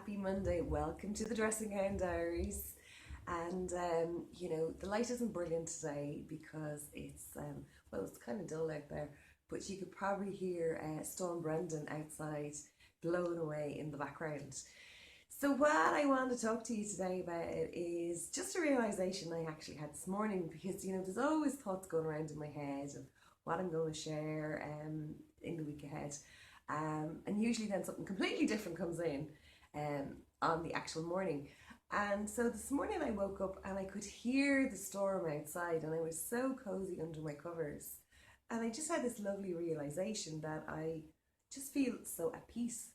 Happy Monday. Welcome to the Dressing Gown Diaries. And the light isn't brilliant today because it's kind of dull out there, but you could probably hear Storm Brendan outside blowing away in the background. So what I want to talk to you today about is just a realization I actually had this morning, because there's always thoughts going around in my head of what I'm going to share in the week ahead. And usually then something completely different comes in on the actual morning. And so this morning I woke up and I could hear the storm outside, and I was so cozy under my covers. And I just had this lovely realization that I just feel so at peace.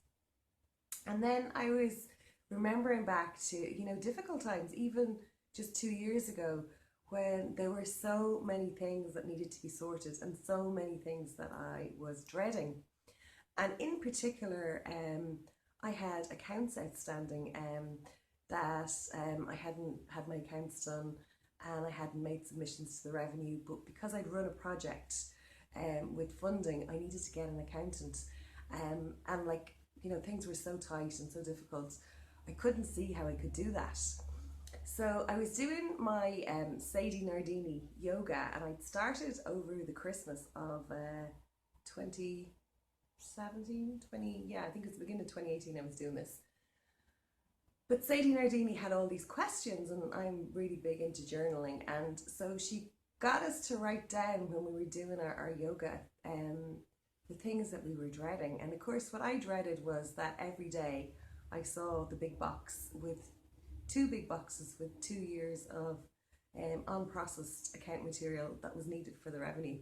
And then I was remembering back to, difficult times, even just 2 years ago, when there were so many things that needed to be sorted and so many things that I was dreading. And in particular, I had accounts outstanding that I hadn't had my accounts done, and I hadn't made submissions to the revenue. But because I'd run a project with funding, I needed to get an accountant. And things were so tight and so difficult, I couldn't see how I could do that. So I was doing my Sadie Nardini yoga, and I'd started over the Christmas of 2017, I think it's the beginning of 2018 I was doing this. But Sadie Nardini had all these questions, and I'm really big into journaling, and so she got us to write down when we were doing our yoga the things that we were dreading. And of course what I dreaded was that every day I saw the big box with two big boxes with 2 years of unprocessed account material that was needed for the revenue.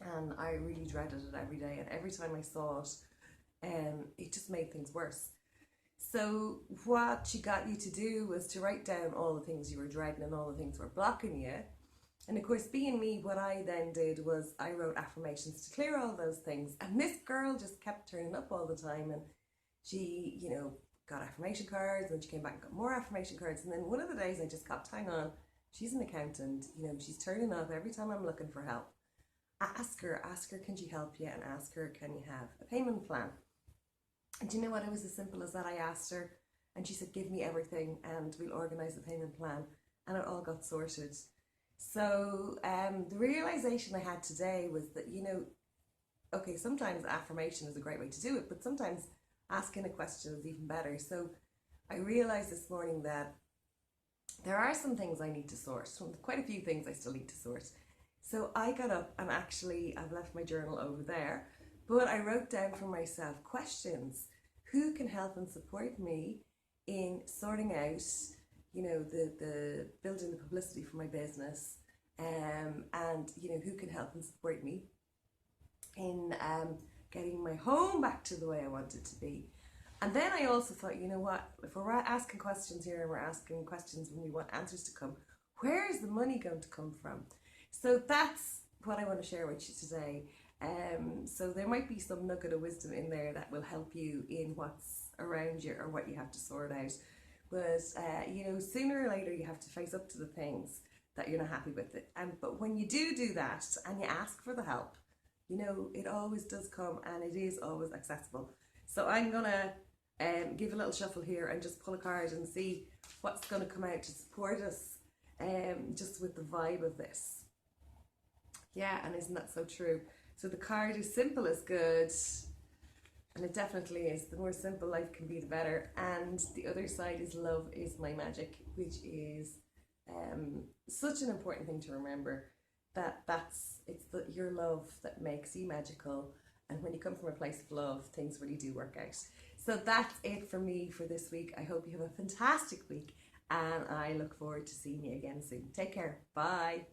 And I really dreaded it every day, and every time I saw it, it just made things worse. So what she got you to do was to write down all the things you were dreading and all the things were blocking you. And of course, being me, what I then did was I wrote affirmations to clear all those things. And this girl just kept turning up all the time, and she, got affirmation cards, and she came back and got more affirmation cards. And then one of the days I just got, hang on, she's an accountant, she's turning up every time I'm looking for help. Ask her, can she help you? And ask her, can you have a payment plan? And do you know what? It was as simple as that. I asked her, and she said, give me everything and we'll organise the payment plan. And it all got sorted. So the realisation I had today was that, okay, sometimes affirmation is a great way to do it, but sometimes asking a question is even better. So I realised this morning that there are some things I need to sort, quite a few things I still need to sort. So I got up, and actually I've left my journal over there, but I wrote down for myself questions. Who can help and support me in sorting out, the building the publicity for my business, and who can help and support me in getting my home back to the way I want it to be. And then I also thought, if we're asking questions here, and we're asking questions when we want answers to come, where is the money going to come from? So that's what I want to share with you today. So there might be some nugget of wisdom in there that will help you in what's around you or what you have to sort out. But sooner or later you have to face up to the things that you're not happy with it. But when you do that and you ask for the help, it always does come, and it is always accessible. So I'm gonna give a little shuffle here and just pull a card and see what's going to come out to support us, just with the vibe of this. Yeah, and isn't that so true? So the card is simple is good, and it definitely is. The more simple life can be, the better. And the other side is love is my magic, which is such an important thing to remember, that it's your love that makes you magical. And when you come from a place of love, things really do work out. So that's it for me for this week. I hope you have a fantastic week, and I look forward to seeing you again soon. Take care. Bye.